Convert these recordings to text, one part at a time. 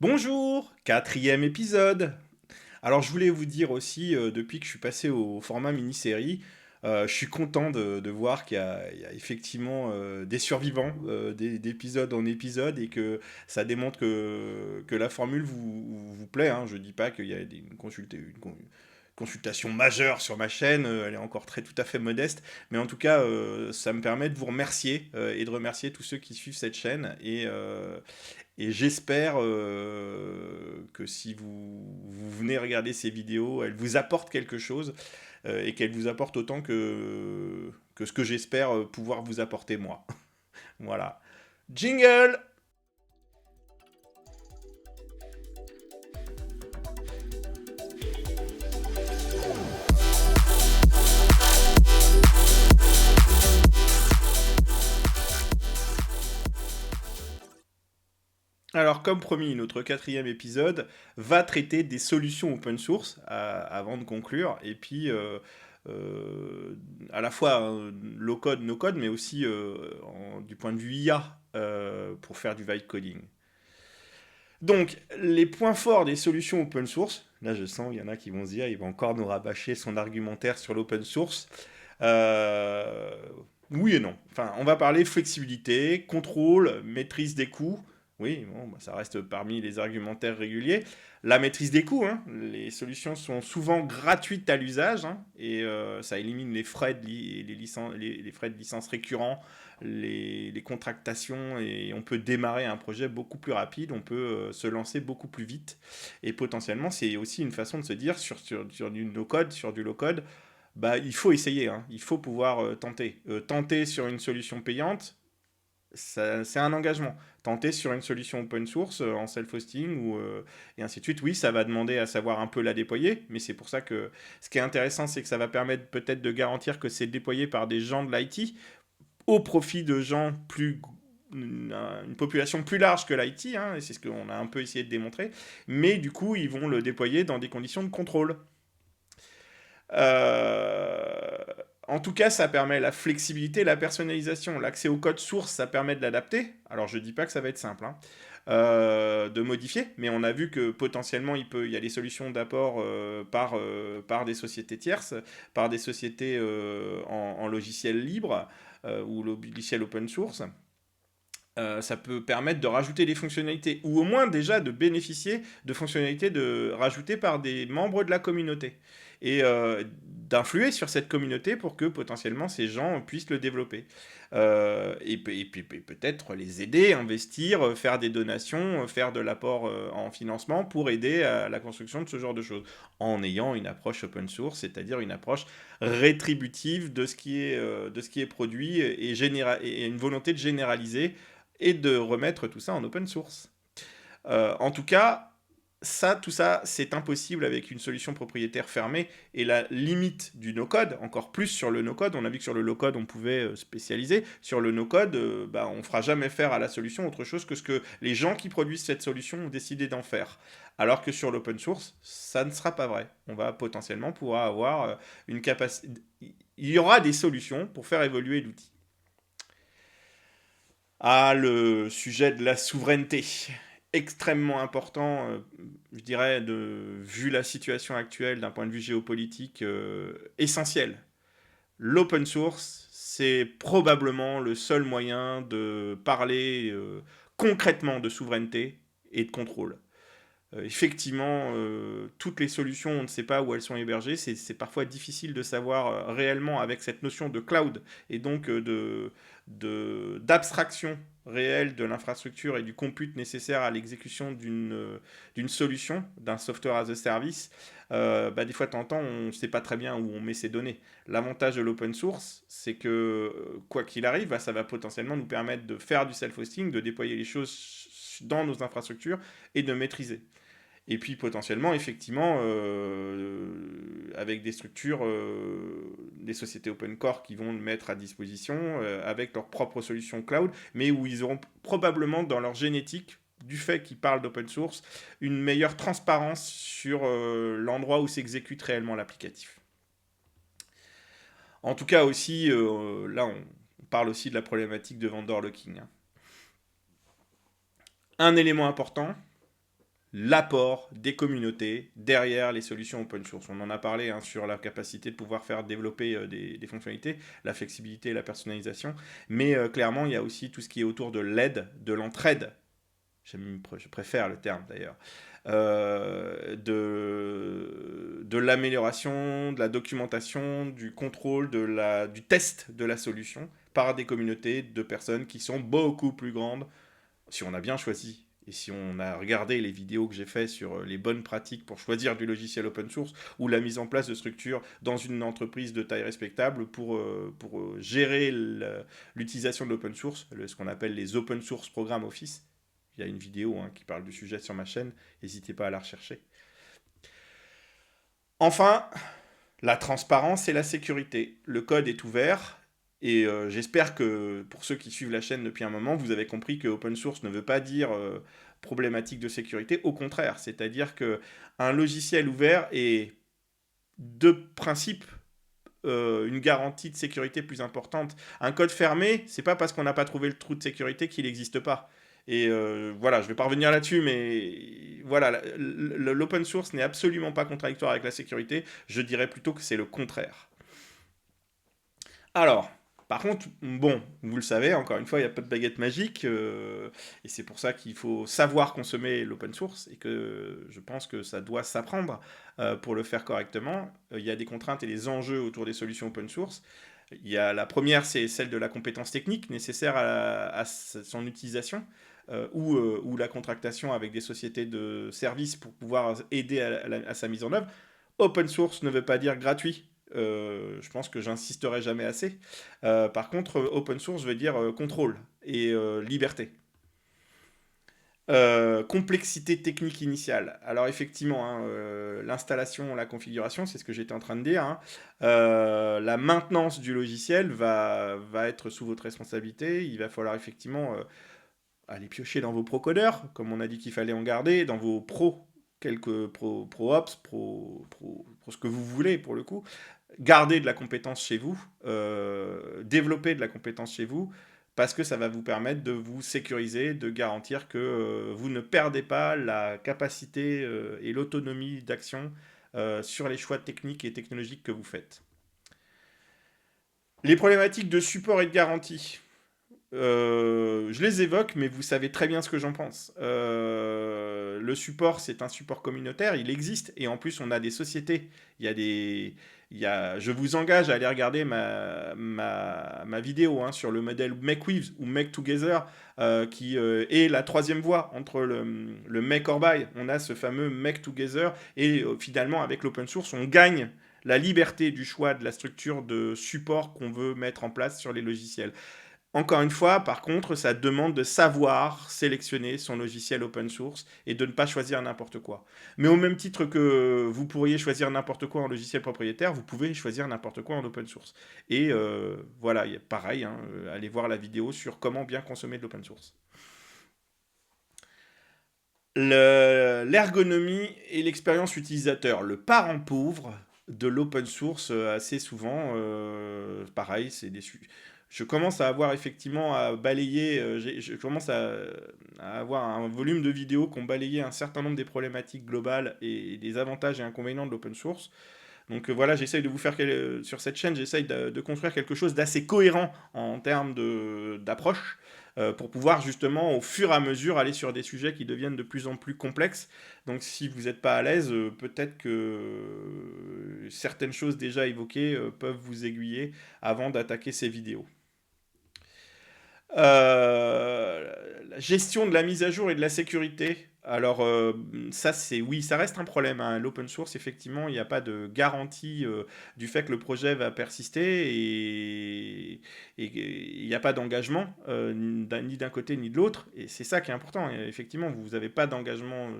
Bonjour, quatrième épisode. Alors je voulais vous dire aussi, depuis que je suis passé au format mini-série, je suis content de voir qu'il y a effectivement des survivants d'épisode en épisode et que ça démontre que la formule vous plaît, hein. Je dis pas qu'il y a une consultation majeure sur ma chaîne, elle est encore tout à fait modeste, mais en tout cas, ça me permet de vous remercier et de remercier tous ceux qui suivent cette chaîne et j'espère que si vous venez regarder ces vidéos, elles vous apportent quelque chose et qu'elles vous apportent autant que ce que j'espère pouvoir vous apporter moi. Voilà. Jingle. Alors, comme promis, notre quatrième épisode va traiter des solutions open source avant de conclure, et puis euh, à la fois low code, no code, mais aussi du point de vue IA pour faire du vibe coding. Donc, les points forts des solutions open source, là je sens, il y en a qui vont se dire, il va encore nous rabâcher son argumentaire sur l'open source. Euh, oui et non. Enfin, on va parler flexibilité, contrôle, maîtrise des coûts. Oui, bon, bah, ça reste parmi les argumentaires réguliers. La maîtrise des coûts, hein. Les solutions sont souvent gratuites à l'usage hein, et ça élimine les frais les frais de licence récurrents, les contractations et on peut démarrer un projet beaucoup plus rapide, on peut se lancer beaucoup plus vite et potentiellement c'est aussi une façon de se dire sur du no-code, sur du low-code, bah, il faut essayer, hein. Il faut pouvoir tenter. Tenter sur une solution payante, c'est un engagement. Tenter sur une solution open source en self-hosting et ainsi de suite, oui, ça va demander à savoir un peu la déployer, mais c'est pour ça que ce qui est intéressant, c'est que ça va permettre peut-être de garantir que c'est déployé par des gens de l'IT au profit de gens une population plus large que l'IT, hein, et c'est ce qu'on a un peu essayé de démontrer, mais du coup, ils vont le déployer dans des conditions de contrôle. Euh, En tout cas, ça permet la flexibilité, la personnalisation. L'accès au code source, ça permet de l'adapter. Alors, je dis pas que ça va être simple, hein, de modifier, mais on a vu que potentiellement, il y a des solutions d'apport par des sociétés tierces, par des sociétés en logiciel libre ou logiciel open source. Ça peut permettre de rajouter des fonctionnalités, ou au moins déjà de bénéficier de fonctionnalités rajoutées par des membres de la communauté, et d'influer sur cette communauté pour que potentiellement ces gens puissent le développer. Et puis peut-être les aider, investir, faire des donations, faire de l'apport en financement pour aider à la construction de ce genre de choses, en ayant une approche open source, c'est-à-dire une approche rétributive de ce qui est produit et une volonté de généraliser et de remettre tout ça en open source. En tout cas, tout ça, c'est impossible avec une solution propriétaire fermée. Et la limite du no-code, encore plus sur le no-code, on a vu que sur le low-code, on pouvait spécialiser. Sur le no-code, bah, on ne fera jamais faire à la solution autre chose que ce que les gens qui produisent cette solution ont décidé d'en faire. Alors que sur l'open source, ça ne sera pas vrai. On va potentiellement pouvoir avoir une capacité. Il y aura des solutions pour faire évoluer l'outil. Ah, le sujet de la souveraineté. Extrêmement important, je dirais, vu la situation actuelle d'un point de vue géopolitique, essentiel. L'open source, c'est probablement le seul moyen de parler concrètement de souveraineté et de contrôle. Effectivement, toutes les solutions, on ne sait pas où elles sont hébergées. C'est parfois difficile de savoir réellement avec cette notion de cloud et donc d'abstraction réelle de l'infrastructure et du compute nécessaire à l'exécution d'une solution, d'un software as a service. Bah, des fois, t'entends, on ne sait pas très bien où on met ces données. L'avantage de l'open source, c'est que quoi qu'il arrive, bah, ça va potentiellement nous permettre de faire du self-hosting, de déployer les choses dans nos infrastructures et de maîtriser. Et puis potentiellement, effectivement, avec des structures, des sociétés open core qui vont le mettre à disposition avec leurs propres solutions cloud, mais où ils auront probablement dans leur génétique, du fait qu'ils parlent d'open source, une meilleure transparence sur l'endroit où s'exécute réellement l'applicatif. En tout cas aussi, là on parle aussi de la problématique de vendor locking, hein. Un élément important, l'apport des communautés derrière les solutions open source. On en a parlé sur la capacité de pouvoir faire développer des fonctionnalités, la flexibilité et la personnalisation, mais clairement, il y a aussi tout ce qui est autour de l'aide, de l'entraide. Je préfère le terme d'ailleurs, de l'amélioration, de la documentation, du contrôle, du test de la solution par des communautés de personnes qui sont beaucoup plus grandes, si on a bien choisi. Et si on a regardé les vidéos que j'ai fait sur les bonnes pratiques pour choisir du logiciel open source ou la mise en place de structures dans une entreprise de taille respectable pour gérer l'utilisation de l'open source, ce qu'on appelle les open source programmes Office. Il y a une vidéo qui parle du sujet sur ma chaîne, n'hésitez pas à la rechercher. Enfin, la transparence et la sécurité. Le code est ouvert et j'espère que pour ceux qui suivent la chaîne depuis un moment, vous avez compris que open source ne veut pas dire problématique de sécurité. Au contraire, c'est-à-dire qu'un logiciel ouvert est de principe une garantie de sécurité plus importante. Un code fermé, c'est pas parce qu'on n'a pas trouvé le trou de sécurité qu'il n'existe pas. Et voilà, je vais pas revenir là-dessus, mais voilà, l'open source n'est absolument pas contradictoire avec la sécurité. Je dirais plutôt que c'est le contraire. Alors, par contre, bon, vous le savez, encore une fois, il n'y a pas de baguette magique, et c'est pour ça qu'il faut savoir consommer l'open source, et que je pense que ça doit s'apprendre pour le faire correctement. Il y a des contraintes et des enjeux autour des solutions open source. La première, c'est celle de la compétence technique nécessaire à son utilisation, ou la contractation avec des sociétés de services pour pouvoir aider à sa mise en œuvre. Open source ne veut pas dire gratuit. Je pense que j'insisterai jamais assez. Par contre, open source veut dire contrôle et liberté. Complexité technique initiale. Alors effectivement, l'installation, la configuration, c'est ce que j'étais en train de dire. La maintenance du logiciel va être sous votre responsabilité. Il va falloir effectivement aller piocher dans vos pro-codeurs, comme on a dit qu'il fallait en garder, dans vos pros, quelques pro-ops, pro ce que vous voulez pour le coup. Garder de la compétence chez vous, développer de la compétence chez vous, parce que ça va vous permettre de vous sécuriser, de garantir que vous ne perdez pas la capacité et l'autonomie d'action sur les choix techniques et technologiques que vous faites. Les problématiques de support et de garantie. Je les évoque, mais vous savez très bien ce que j'en pense. Le support, c'est un support communautaire, il existe, et en plus, on a des sociétés. Je vous engage à aller regarder ma vidéo sur le modèle Make With ou Make Together, qui est la troisième voie entre le Make or Buy. On a ce fameux Make Together, et finalement, avec l'open source, on gagne la liberté du choix de la structure de support qu'on veut mettre en place sur les logiciels. Encore une fois, par contre, ça demande de savoir sélectionner son logiciel open source et de ne pas choisir n'importe quoi. Mais au même titre que vous pourriez choisir n'importe quoi en logiciel propriétaire, vous pouvez choisir n'importe quoi en open source. Et voilà, pareil, allez voir la vidéo sur comment bien consommer de l'open source. L'ergonomie et l'expérience utilisateur, le parent pauvre de l'open source, assez souvent, pareil, je commence à avoir effectivement à balayer, je commence à avoir un volume de vidéos qui ont balayé un certain nombre des problématiques globales et des avantages et inconvénients de l'open source. Donc voilà, j'essaye de vous faire, sur cette chaîne, j'essaye de construire quelque chose d'assez cohérent en termes d'approche, pour pouvoir justement au fur et à mesure aller sur des sujets qui deviennent de plus en plus complexes. Donc si vous n'êtes pas à l'aise, peut-être que certaines choses déjà évoquées peuvent vous aiguiller avant d'attaquer ces vidéos. La gestion de la mise à jour et de la sécurité. Alors, ça, oui, ça reste un problème. L'open source, effectivement, il n'y a pas de garantie du fait que le projet va persister et il n'y a pas d'engagement ni d'un côté ni de l'autre. Et c'est ça qui est important. Et effectivement, vous n'avez pas d'engagement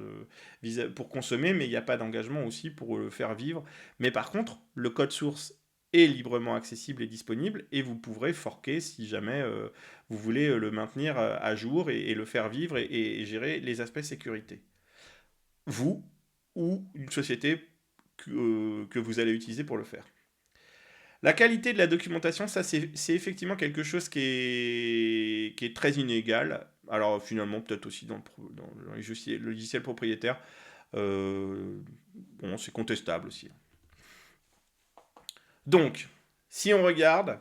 pour consommer, mais il n'y a pas d'engagement aussi pour le faire vivre. Mais par contre, le code source est librement accessible et disponible et vous pourrez forquer si jamais vous voulez le maintenir à jour et le faire vivre et gérer les aspects sécurité. Vous ou une société que vous allez utiliser pour le faire. La qualité de la documentation, ça c'est effectivement quelque chose qui est très inégal. Alors finalement, peut-être aussi dans les logiciels propriétaires. Bon, c'est contestable aussi. Donc, si on regarde,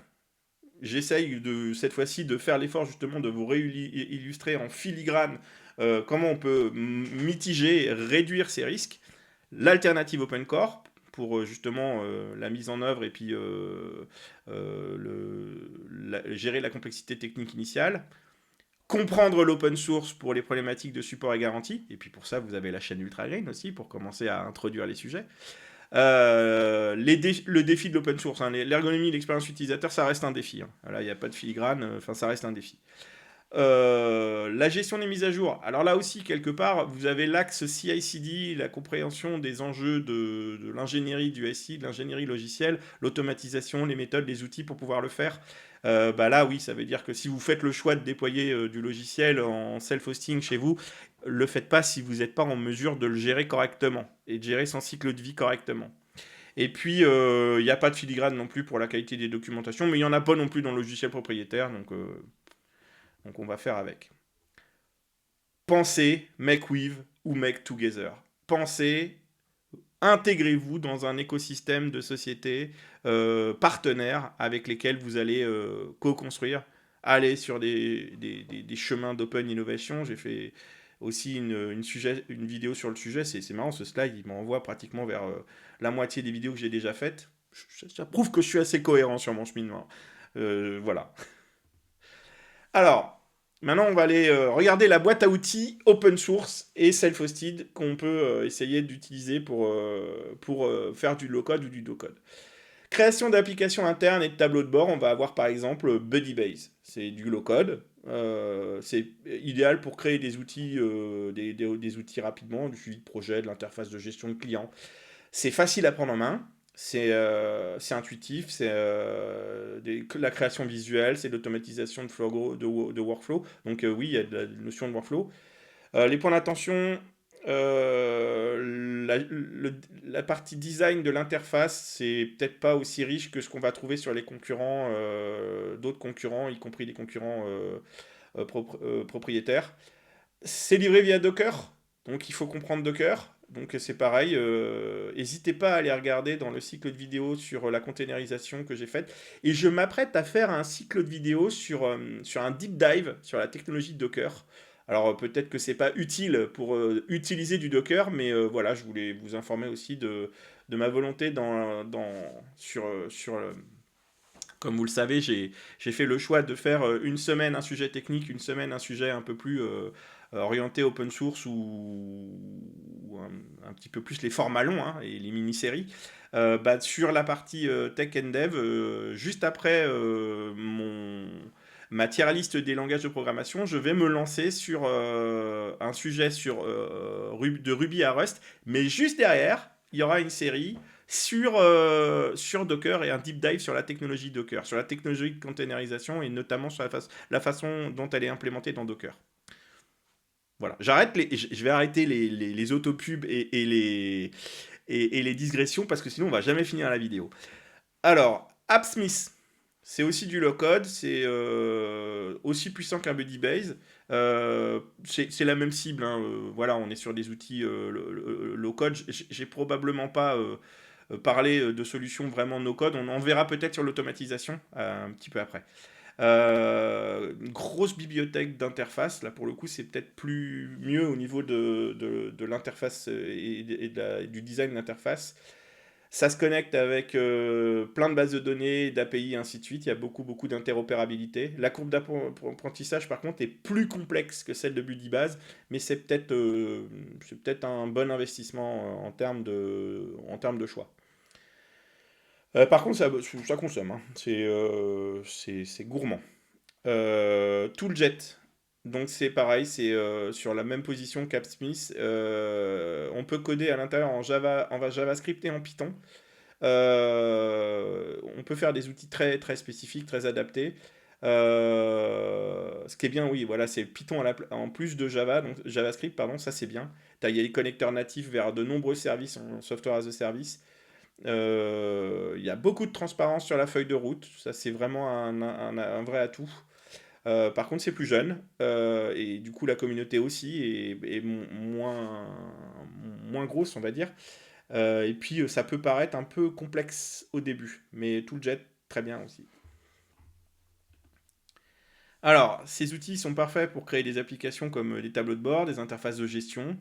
j'essaye cette fois-ci de faire l'effort justement de vous illustrer en filigrane comment on peut mitiger, réduire ces risques. L'alternative OpenCore pour justement la mise en œuvre et puis gérer la complexité technique initiale. Comprendre l'open source pour les problématiques de support et garantie. Et puis pour ça, vous avez la chaîne UltraGreen aussi pour commencer à introduire les sujets. Le défi de l'open source, hein, l'ergonomie, l'expérience utilisateur, ça reste un défi. Hein. Là, il n'y a pas de filigrane, enfin, ça reste un défi. La gestion des mises à jour. Alors là aussi, quelque part, vous avez l'axe CI/CD, la compréhension des enjeux de l'ingénierie du SI, de l'ingénierie logicielle, l'automatisation, les méthodes, les outils pour pouvoir le faire. Bah là, oui, ça veut dire que si vous faites le choix de déployer du logiciel en self-hosting chez vous, le faites pas si vous n'êtes pas en mesure de le gérer correctement et de gérer son cycle de vie correctement. Et puis, il n'y a pas de filigrane non plus pour la qualité des documentations, mais il n'y en a pas non plus dans le logiciel propriétaire, donc on va faire avec. Pensez make with ou make together. Pensez, intégrez-vous dans un écosystème de sociétés partenaires avec lesquels vous allez co-construire. Allez sur des chemins d'open innovation. J'ai fait aussi une vidéo sur le sujet. C'est marrant, ce slide, il m'envoie pratiquement vers la moitié des vidéos que j'ai déjà faites. Ça prouve que je suis assez cohérent sur mon cheminement. Voilà. Alors, maintenant, on va aller regarder la boîte à outils open source et self-hosted qu'on peut essayer d'utiliser pour faire du low-code ou du no-code. Création d'applications internes et de tableaux de bord, on va avoir par exemple BuddyBase. C'est du low-code. C'est idéal pour créer des outils, des outils rapidement, du suivi de projet, de l'interface de gestion de clients. C'est facile à prendre en main. C'est intuitif, c'est la création visuelle, c'est l'automatisation de workflow. Donc oui, il y a de la notion de workflow. Les points d'attention, la partie design de l'interface, c'est peut-être pas aussi riche que ce qu'on va trouver sur les concurrents, d'autres concurrents, y compris des concurrents propriétaires. C'est livré via Docker, donc il faut comprendre Docker. Donc c'est pareil, n'hésitez pas à aller regarder dans le cycle de vidéo sur la containerisation que j'ai faite. Et je m'apprête à faire un cycle de vidéo sur un deep dive sur la technologie de Docker. Alors peut-être que c'est pas utile pour utiliser du Docker, mais voilà, je voulais vous informer aussi de ma volonté comme vous le savez, j'ai fait le choix de faire une semaine un sujet technique, une semaine un sujet un peu plus orienté open source ou un petit peu plus les formats longs hein, et les mini-séries. Sur la partie tech and dev, juste après ma tier list des langages de programmation, je vais me lancer sur un sujet de Ruby à Rust, mais juste derrière, il y aura une série sur Docker et un deep dive sur la technologie Docker, sur la technologie de containerisation et notamment sur la façon dont elle est implémentée dans Docker. Voilà, je vais arrêter les autopubs et les digressions parce que sinon on va jamais finir la vidéo. Alors, AppSmith, c'est aussi du low-code, c'est aussi puissant qu'un BuddyBase. C'est la même cible, hein, voilà, on est sur des outils low-code. J'ai probablement pas parlé de solutions vraiment no-code. On en verra peut-être sur l'automatisation un petit peu après. Une grosse bibliothèque d'interface, là pour le coup c'est peut-être mieux au niveau de l'interface du design d'interface. Ça se connecte avec plein de bases de données, d'API et ainsi de suite. Il y a beaucoup d'interopérabilité. La courbe d'apprentissage, par contre, est plus complexe que celle de BuddyBase, mais c'est peut-être un bon investissement en termes de choix. Par contre, ça consomme, hein. C'est gourmand. Tooljet. Donc c'est pareil, c'est sur la même position qu'AppSmith. On peut coder à l'intérieur en JavaScript et en Python. On peut faire des outils très, très spécifiques, très adaptés. Ce qui est bien, oui, voilà, c'est Python en plus de Java, donc JavaScript, pardon, ça c'est bien. Il y a les connecteurs natifs vers de nombreux services en software as a service. Il y a beaucoup de transparence sur la feuille de route, ça c'est vraiment un vrai atout. Par contre, c'est plus jeune, et du coup, la communauté aussi est moins grosse, on va dire. Et puis, ça peut paraître un peu complexe au début, mais Tooljet, très bien aussi. Alors, ces outils sont parfaits pour créer des applications comme des tableaux de bord, des interfaces de gestion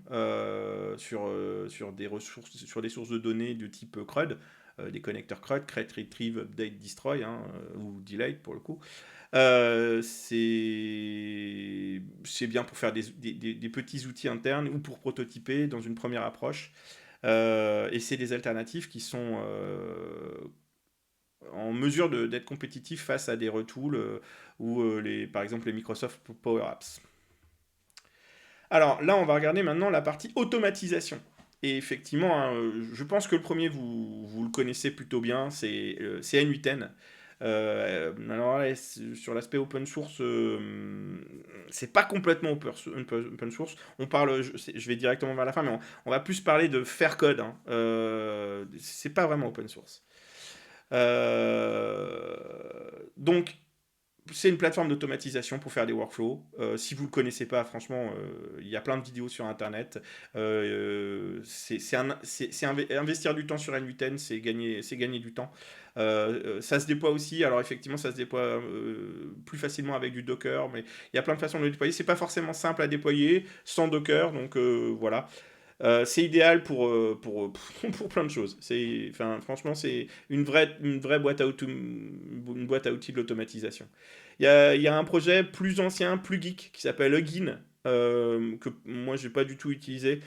sur des ressources, sur des sources de données de type CRUD, des connecteurs CRUD, Create, Retrieve, Update, Destroy, hein, ou Delete pour le coup. C'est bien pour faire des petits outils internes ou pour prototyper dans une première approche. Et c'est des alternatives qui sont en mesure d'être compétitifs face à des retools ou par exemple les Microsoft Power Apps. Alors là, on va regarder maintenant la partie automatisation. Et effectivement, hein, je pense que le premier, vous le connaissez plutôt bien, c'est N8N. Alors là, sur l'aspect open source, c'est pas complètement open source. On parle, je vais directement vers la fin, mais on va plus parler de faire code, hein. C'est pas vraiment open source. Donc, c'est une plateforme d'automatisation pour faire des workflows. Si vous ne le connaissez pas, franchement, il y a plein de vidéos sur Internet. Investir du temps sur N8N, c'est gagner du temps. Ça se déploie aussi. Alors effectivement, ça se déploie plus facilement avec du Docker, mais il y a plein de façons de le déployer. C'est pas forcément simple à déployer sans Docker, donc voilà. C'est idéal pour plein de choses. Enfin, franchement, c'est une vraie une boîte à outils de l'automatisation. Il y a un projet plus ancien, plus geek, qui s'appelle Huggin, que moi, j'ai pas du tout utilisé,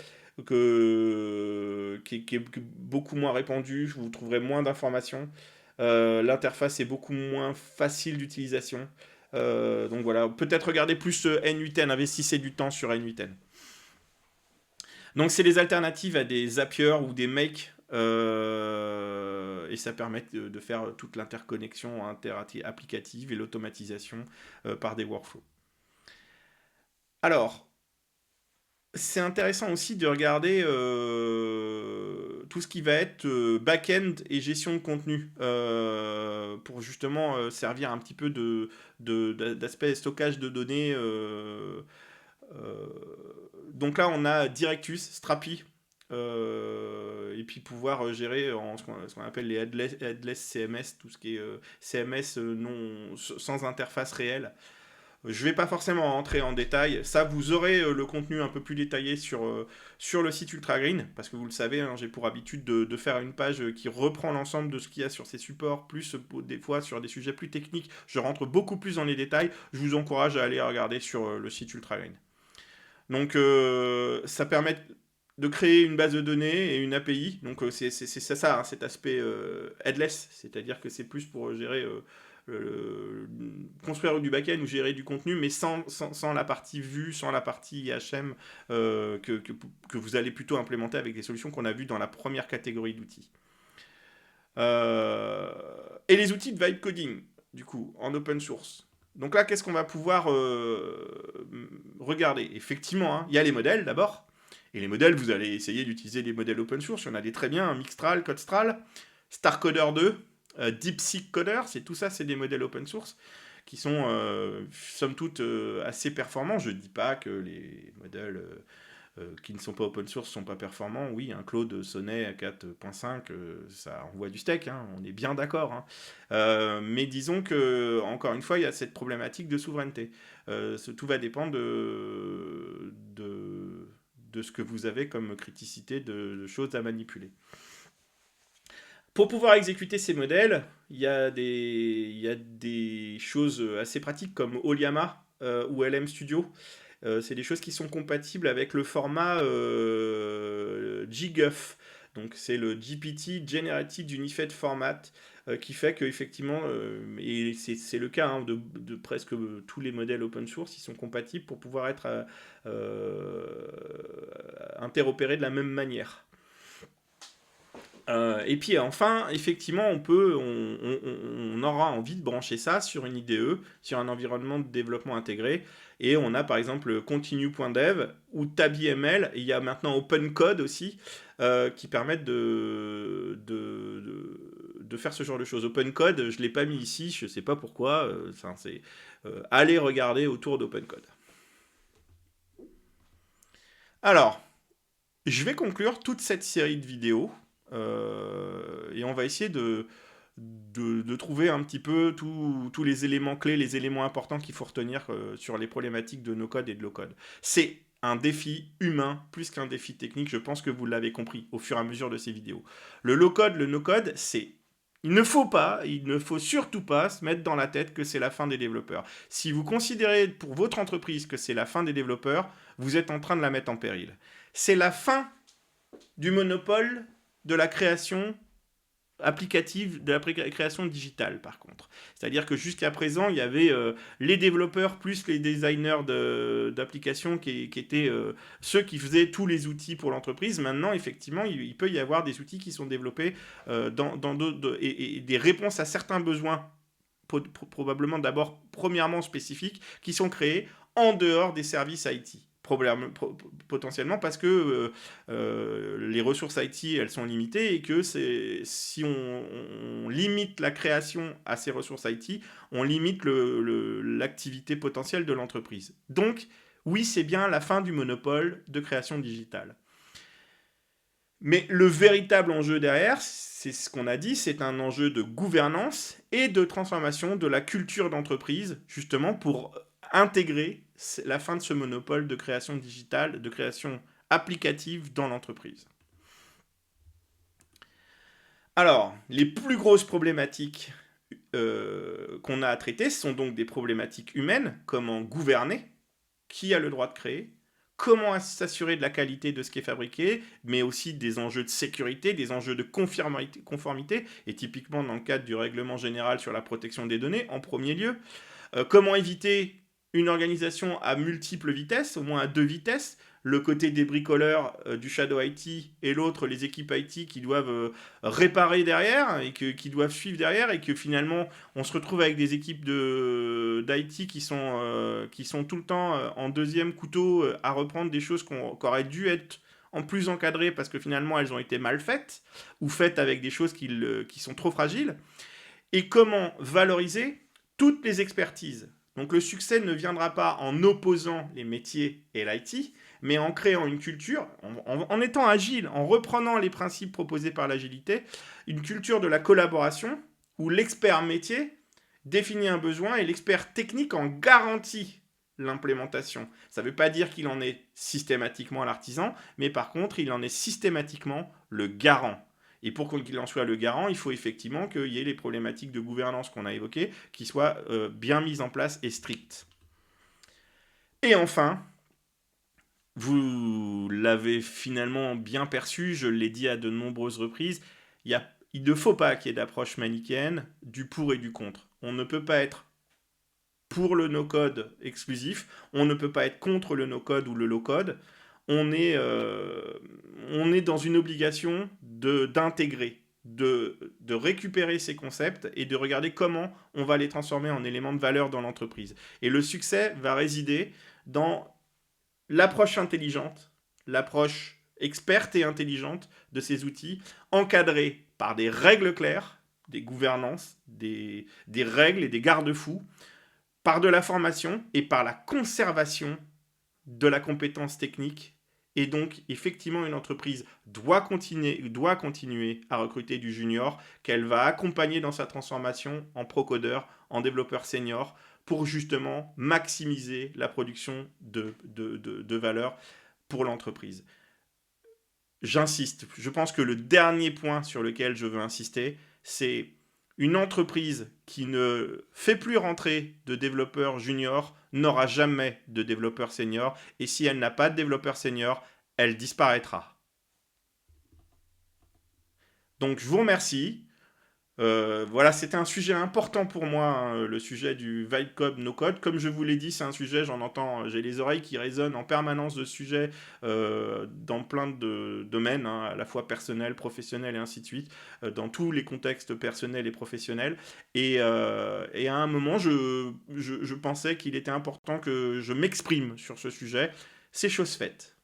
qui est beaucoup moins répandu. Vous trouverez moins d'informations. L'interface est beaucoup moins facile d'utilisation. Donc voilà, peut-être regarder plus N8N, investissez du temps sur N8N. Donc c'est des alternatives à des Zapier ou des Make, et ça permet de faire toute l'interconnexion applicative et l'automatisation par des workflows. Alors, c'est intéressant aussi de regarder tout ce qui va être back-end et gestion de contenu pour justement servir un petit peu d'aspect stockage de données. Euh, donc là, on a Directus, Strapi, et puis pouvoir gérer ce qu'on appelle les headless CMS, tout ce qui est CMS sans interface réelle. Je ne vais pas forcément entrer en détail. Ça, vous aurez le contenu un peu plus détaillé sur le site Ultragreen, parce que vous le savez, hein, j'ai pour habitude de faire une page qui reprend l'ensemble de ce qu'il y a sur ces supports, plus des fois sur des sujets plus techniques. Je rentre beaucoup plus dans les détails. Je vous encourage à aller regarder sur le site Ultragreen. Donc, ça permet de créer une base de données et une API. Donc, c'est ça, hein, cet aspect headless, c'est-à-dire que c'est plus pour gérer construire du back-end ou gérer du contenu, mais sans la partie vue, sans la partie IHM que vous allez plutôt implémenter avec des solutions qu'on a vues dans la première catégorie d'outils. Euh, et les outils de vibe coding, du coup, en open source. Donc là, qu'est-ce qu'on va pouvoir regarder? Effectivement, hein, il y a les modèles d'abord. Et les modèles, vous allez essayer d'utiliser des modèles open source. Il y en a des très bien, hein, Mixtral, Codestral, StarCoder 2, DeepSeek Coder, tout ça, c'est des modèles open source qui sont, somme toute, assez performants. Je ne dis pas que les modèles qui ne sont pas open source sont pas performants. Oui, un Claude Sonnet à 4.5, ça envoie du steak, hein, on est bien d'accord, hein. Mais disons que, encore une fois, il y a cette problématique de souveraineté. Tout va dépendre de ce que vous avez comme criticité de choses à manipuler. Pour pouvoir exécuter ces modèles, il y a des choses assez pratiques comme Oliama ou LM Studio. C'est des choses qui sont compatibles avec le format GGUF. Donc c'est le GPT Generated Unified Format qui fait que effectivement, et c'est le cas, hein, de presque tous les modèles open source, ils sont compatibles pour pouvoir être interopérés de la même manière. Et puis enfin, effectivement, on aura envie de brancher ça sur une IDE, sur un environnement de développement intégré. Et on a par exemple continue.dev ou TabiML. Il y a maintenant OpenCode aussi, qui permettent de de faire ce genre de choses. OpenCode, je ne l'ai pas mis ici, je ne sais pas pourquoi. Allez regarder autour d'OpenCode. Alors, je vais conclure toute cette série de vidéos et on va essayer de trouver un petit peu tous les éléments clés, les éléments importants qu'il faut retenir sur les problématiques de no-code et de low-code. C'est un défi humain plus qu'un défi technique, je pense que vous l'avez compris au fur et à mesure de ces vidéos. Le low-code, le no-code, il ne faut surtout pas se mettre dans la tête que c'est la fin des développeurs. Si vous considérez pour votre entreprise que c'est la fin des développeurs, vous êtes en train de la mettre en péril. C'est la fin du monopole de la création applicative, de la création digitale par contre. C'est-à-dire que jusqu'à présent, il y avait les développeurs plus les designers d'applications qui étaient ceux qui faisaient tous les outils pour l'entreprise. Maintenant, effectivement, il peut y avoir des outils qui sont développés dans d'autres, et des réponses à certains besoins, probablement d'abord, premièrement spécifiques, qui sont créés en dehors des services IT. Potentiellement parce que les ressources IT elles sont limitées et que si on limite la création à ces ressources IT, on limite l'activité potentielle de l'entreprise. Donc oui, c'est bien la fin du monopole de création digitale. Mais le véritable enjeu derrière, c'est ce qu'on a dit, c'est un enjeu de gouvernance et de transformation de la culture d'entreprise, justement pour intégrer la fin de ce monopole de création digitale, de création applicative dans l'entreprise. Alors, les plus grosses problématiques qu'on a à traiter sont donc des problématiques humaines, comment gouverner, qui a le droit de créer, comment s'assurer de la qualité de ce qui est fabriqué, mais aussi des enjeux de sécurité, des enjeux de conformité, et typiquement dans le cadre du règlement général sur la protection des données, en premier lieu. Comment éviter une organisation à multiples vitesses, au moins à 2 vitesses, le côté des bricoleurs du Shadow IT et l'autre, les équipes IT qui doivent réparer derrière et qui doivent suivre derrière et que finalement on se retrouve avec des équipes d'IT qui sont tout le temps en deuxième couteau à reprendre des choses qui auraient dû être en plus encadrées parce que finalement elles ont été mal faites ou faites avec des choses qui sont trop fragiles. Et comment valoriser toutes les expertises. Donc le succès ne viendra pas en opposant les métiers et l'IT, mais en créant une culture, en étant agile, en reprenant les principes proposés par l'agilité, une culture de la collaboration où l'expert métier définit un besoin et l'expert technique en garantit l'implémentation. Ça ne veut pas dire qu'il en est systématiquement l'artisan, mais par contre, il en est systématiquement le garant. Et pour qu'il en soit le garant, il faut effectivement qu'il y ait les problématiques de gouvernance qu'on a évoquées qui soient bien mises en place et strictes. Et enfin, vous l'avez finalement bien perçu, je l'ai dit à de nombreuses reprises, il ne faut pas qu'il y ait d'approche manichéenne du pour et du contre. On ne peut pas être pour le no-code exclusif, on ne peut pas être contre le no-code ou le low-code. On est dans une obligation d'intégrer, de récupérer ces concepts et de regarder comment on va les transformer en éléments de valeur dans l'entreprise. Et le succès va résider dans l'approche intelligente, l'approche experte et intelligente de ces outils, encadrés par des règles claires, des gouvernances, des règles et des garde-fous, par de la formation et par la conservation de la compétence technique. Et donc, effectivement, une entreprise doit continuer à recruter du junior, qu'elle va accompagner dans sa transformation en pro-codeur, en développeur senior, pour justement maximiser la production de valeur pour l'entreprise. J'insiste, je pense que le dernier point sur lequel je veux insister, c'est une entreprise qui ne fait plus rentrer de développeurs juniors n'aura jamais de développeurs seniors. Et si elle n'a pas de développeurs seniors, elle disparaîtra. Donc je vous remercie. Voilà, c'était un sujet important pour moi, hein, le sujet du vibe code, no code. Comme je vous l'ai dit, c'est un sujet, j'ai les oreilles qui résonnent en permanence de ce sujet dans plein de domaines, hein, à la fois personnel, professionnel et ainsi de suite, dans tous les contextes personnels et professionnels. Et à un moment, je pensais qu'il était important que je m'exprime sur ce sujet. C'est chose faite.